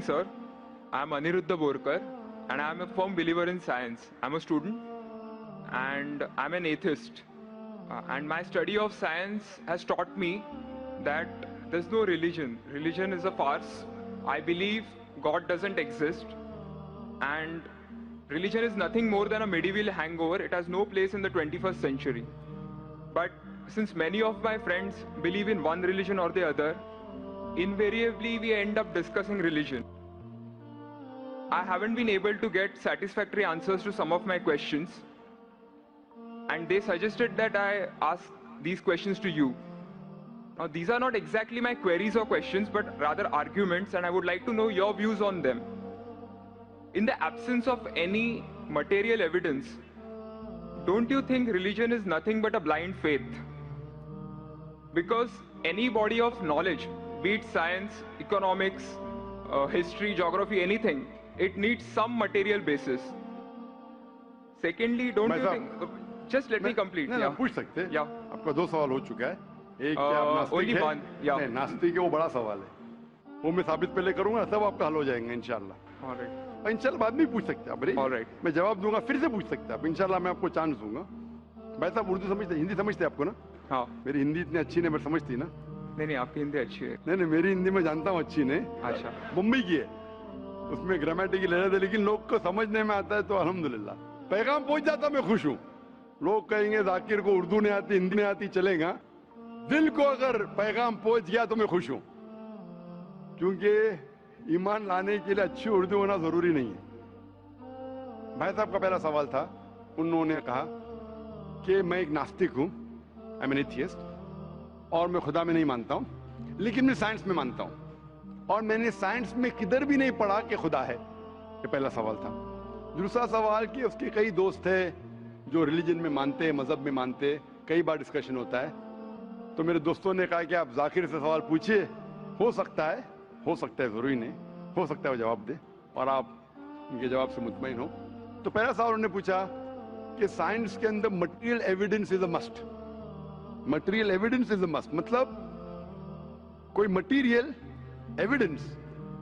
sir. I'm Aniruddha Borkar, and I'm a firm believer in science. I'm a student, and I'm an atheist. And my study of science has taught me that there's no religion. Religion is a farce. I believe God doesn't exist, and religion is nothing more than a medieval hangover. It has no place in the 21st century. But since many of my friends believe in one religion or the other, invariably we end up discussing religion. I haven't been able to get satisfactory answers to some of my questions, and they suggested that I ask these questions to you. Now, these are not exactly my queries or questions, but rather arguments, and I would like to know your views on them. In the absence of any material evidence, don't you think religion is nothing but a blind faith? Because any body of knowledge, be it science, economics, history, geography, anything, it needs some material basis. Secondly, don't you think... Just let me complete. नहीं, पूछ सकते हैं। Yeah. आपका दो सवाल हो चुका है। एक क्या आप नास्तिक only है? one, yeah. नहीं, नास्तिक है, वो बड़ा सवाल है। वो मैं साबित पहले करूंगा, सब आपका हल हो जाएंगे इंशाल्लाह। All right. इंशाल्लाह बाद में पूछ सकते हैं आप। All right. मैं जवाब दूंगा, फिर से पूछ सकते हैं आप। इंशाल्लाह मैं आपको चांस दूंगा। भाई साहब उर्दू समझते, हिंदी समझते आपको ना? हाँ। मेरी हिंदी इतनी अच्छी नहीं, मैं समझती ना? नहीं, आपकी हिंदी अच्छी है। नहीं, मेरी हिंदी मैं जानता हूँ अच्छी नहीं। अच्छा। मुंबई की है, उसमें ग्रामेटिकल एरर है, लेकिन लोग को समझने में आता है तो अल्हम्दुलिल्लाह। पैगाम पहुंच जाता, मैं खुश हूँ। लोग कहेंगे जाकिर को उर्दू नहीं आती, हिंदी नहीं आती, चलेगा। दिल को अगर पैगाम पहुंच गया तो मैं खुश हूँ, क्योंकि ईमान लाने के लिए अच्छी उर्दू होना जरूरी नहीं है। भाई साहब का पहला सवाल था, उन्होंने कहा कि मैं एक नास्तिक हूँ, आई एम एन एथियस्ट, और मैं खुदा में नहीं मानता हूँ, लेकिन मैं साइंस में मानता हूँ, और मैंने साइंस में किधर भी नहीं पढ़ा कि खुदा है। ये पहला सवाल था। दूसरा सवाल कि उसके कई दोस्त हैं जो रिलीजन में मानते हैं, मजहब में मानते हैं, कई बार डिस्कशन होता है, तो मेरे दोस्तों ने कहा कि आप जाकिर से सवाल पूछिए, हो सकता है जरूरी नहीं, हो सकता है वो जवाब दे और आप उनके जवाब से मुतमईन हो। तो पहला सवाल उन्होंने पूछा कि साइंस के अंदर material evidence is a must. Material evidence is a must मतलब कोई मटेरियल एविडेंस,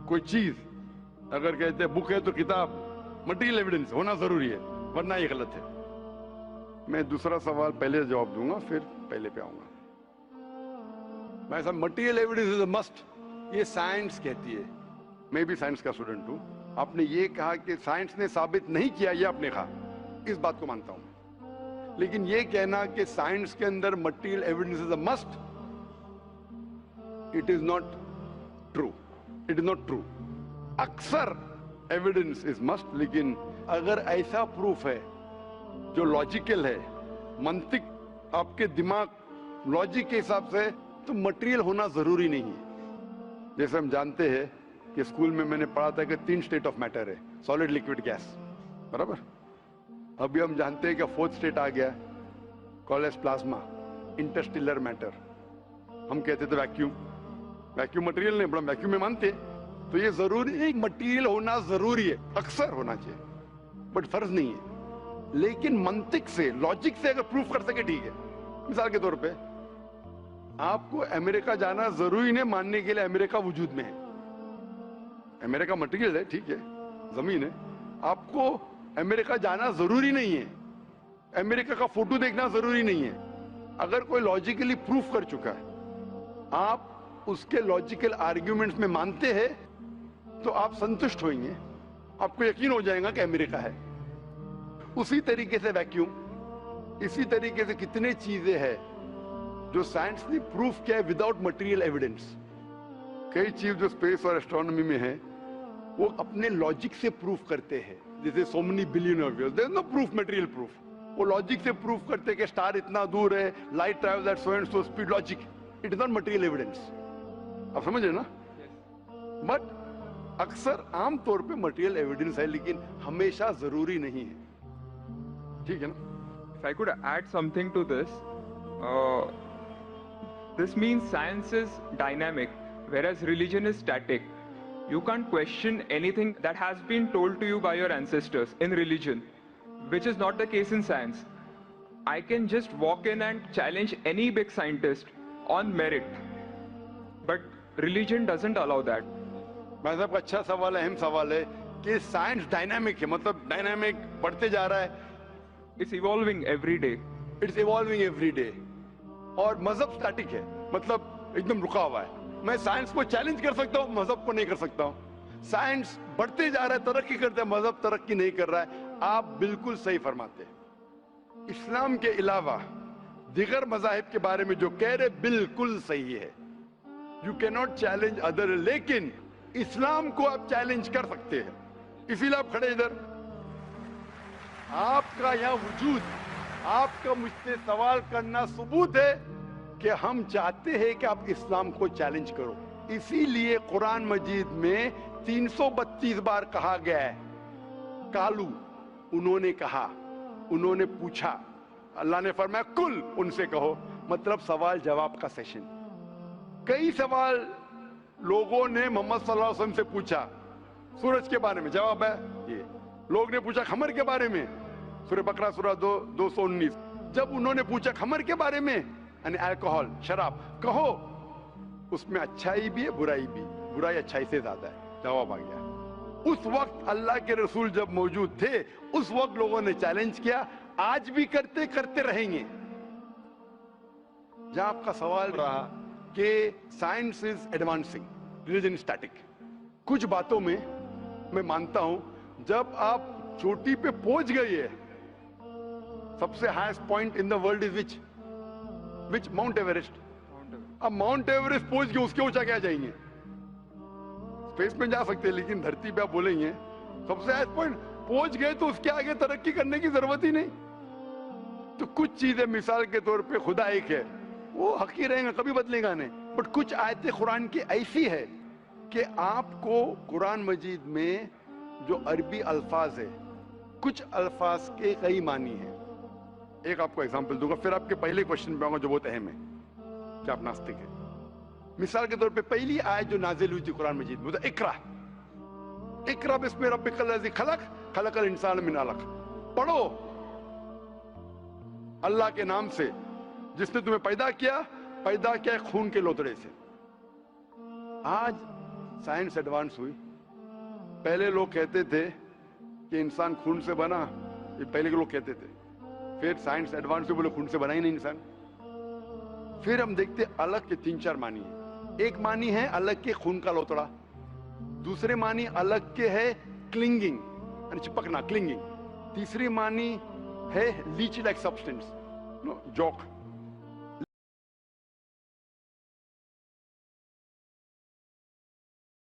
कोई चीज अगर कहते हैं बुक है तो किताब, मटेरियल एविडेंस होना जरूरी है, वरना ये गलत है। मैं दूसरा सवाल पहले जवाब दूंगा, फिर पहले पे आऊंगा। मैं सब material evidence is a must, ये साइंस कहती है। मैं भी साइंस का स्टूडेंट हूं। आपने ये कहा कि साइंस ने साबित नहीं किया, ये आपने कहा, इस बात को मानता हूं, लेकिन ये कहना कि साइंस के अंदर material evidence is a must, it is not true. It is not true. अक्सर एविडेंस इज मस्ट, लेकिन अगर ऐसा प्रूफ है जो लॉजिकल है, मंतिक आपके दिमाग लॉजिक के हिसाब से, तो मटेरियल होना जरूरी नहीं है। जैसे हम जानते हैं कि स्कूल में मैंने पढ़ा था कि 3 स्टेट ऑफ मैटर है, सॉलिड, लिक्विड, गैस, बराबर। अभी हम जानते हैं कि 4th स्टेट आ गया, कॉलेज प्लाज्मा, इंटरस्टेलर मैटर। हम कहते थे वैक्यूम, वैक्यूम मटेरियल नहीं, बड़ा वैक्यूम में मानते। तो ये जरूरी नहीं, मटेरियल होना जरूरी है, अक्सर होना चाहिए, बट फर्ज नहीं है। लेकिन मंतिक से, लॉजिक से अगर प्रूफ कर सके ठीक है। मिसाल के तौर पे आपको अमेरिका जाना जरूरी नहीं मानने के लिए अमेरिका वजूद में है। अमेरिका मटेरियल है, ठीक है, जमीन है। आपको अमेरिका जाना जरूरी नहीं है, अमेरिका का फोटो देखना जरूरी नहीं है। अगर कोई लॉजिकली प्रूफ कर चुका है, आप उसके लॉजिकल आर्ग्यूमेंट्स में मानते हैं, तो आप संतुष्ट होंगे, आपको यकीन हो जाएगा कि अमेरिका है। उसी तरीके से वैक्यूम, इसी तरीके से कितने चीजें हैं जो साइंस ने प्रूफ किया है विदाउट मटेरियल एविडेंस। कई चीज जो स्पेस और एस्ट्रोनॉमी में है, वो अपने लॉजिक से प्रूफ करते हैं, जैसे so many billion of years, there is no proof, material proof. वो लॉजिक से प्रूफ करते हैं कि स्टार इतना दूर है, light travels at so and so speed, logic, it is not material evidence. आप समझ रहे ना? बट अक्सर आमतौर पे मटेरियल एविडेंस है, लेकिन हमेशा जरूरी नहीं है। ठीक है ना? If I could add something to this, this means science is dynamic, whereas religion is static. You can't question anything that has been told to you by your ancestors in religion, which is not the case in science. I can just walk in and challenge any big scientist on merit, but religion doesn't allow that. भाई साहब का अच्छा सवाल है, अहम सवाल है कि साइंस डायनामिक है, मतलब डायनामिक बढ़ते जा रहा है, It's evolving every day. It's evolving every day. और मजहब स्टैटिक है, मतलब एकदम रुका हुआ है। मैं साइंस को चैलेंज कर सकता हूँ, मजहब को नहीं कर सकता हूँ। साइंस बढ़ते जा रहा है, तरक्की करते हैं, मजहब तरक्की नहीं कर रहा है। आप बिल्कुल सही फरमाते हैं। इस्लाम के अलावा दिगर मजाहिब के बारे में जो कह रहे बिल्कुल सही है। You can not challenge other, लेकिन इस्लाम को आप चैलेंज कर सकते हैं। इसीलिए आप खड़े इधर, आपका यहाँ वजूद, आपका मुझसे सवाल करना सबूत है कि हम चाहते हैं कि आप इस्लाम को चैलेंज करो। इसीलिए कुरान मजीद में 332 बार कहा गया है कालू, उन्होंने कहा, उन्होंने पूछा। अल्लाह ने फरमाया कुल, उनसे कहो, मतलब सवाल जवाब का सेशन। कई सवाल लोगों ने मोहम्मद सल्लल्लाहु अलैहि वसल्लम से पूछा, सूरज के बारे में जवाब है ये। लोग ने पूछा खमर के बारे में, सूरह बकरा सूरह 219। जब उन्होंने पूछा खमर के बारे में, यानी अल्कोहल, शराब, कहो उसमें अच्छाई भी है बुराई भी, बुराई अच्छाई से ज्यादा है, जवाब आ गया। उस वक्त अल्लाह के रसूल जब मौजूद थे, उस वक्त लोगों ने चैलेंज किया, आज भी करते रहेंगे। जहां आपका सवाल रहा कि science is advancing, religion static, कुछ बातों में मैं मानता हूं, जब आप चोटी पे पहुंच गई है, सबसे highest point in the world is which mount Everest. अब माउंट एवरेस्ट पहुंच गए, उसके ऊंचा क्या जाएंगे? स्पेस में जा सकते हैं, लेकिन धरती पे आप बोलेंगे सबसे हाईएस्ट पॉइंट पहुंच गए तो उसके आगे तरक्की करने की जरूरत ही नहीं। तो कुछ चीजें, मिसाल के तौर पे खुदा एक है, वो हकी रहेगा, कभी बदलेगा नहीं। बट कुछ आयतें कुरान की ऐसी है कि आपको कुरान मजीद में जो अरबी अल्फाज है, कुछ अल्फाज के कई मानी है। एक आपको एग्जांपल दूंगा, फिर आपके पहले क्वेश्चन पे आऊंगा जो बहुत अहम है कि आप नास्तिक है। मिसाल के तौर पे पहली आयत जो नाजिल हुई थी कुरान मजीद में, इकरा इकरा बिस्मि रब्बिकल लज़ी खलक, खलकल इंसान मिन अलक। पढ़ो अल्लाह के नाम से जिसने तुम्हें पैदा किया खून के लोतड़े से। आज साइंस एडवांस हुई। पहले लोग कहते थे कि इंसान खून से बना, ये पहले के लोग कहते थे। फिर साइंस एडवांस हुई, बोले खून से बना ही नहीं इंसान। फिर हम देखते अलग के 3-4 मानी है। एक मानी है अलग के खून का लोतड़ा, दूसरे मानी अलग के है क्लिंगिंग, चिपकना, क्लिंगिंग। तीसरी मानी है लीच लाइक सब्सटेंस, जॉक।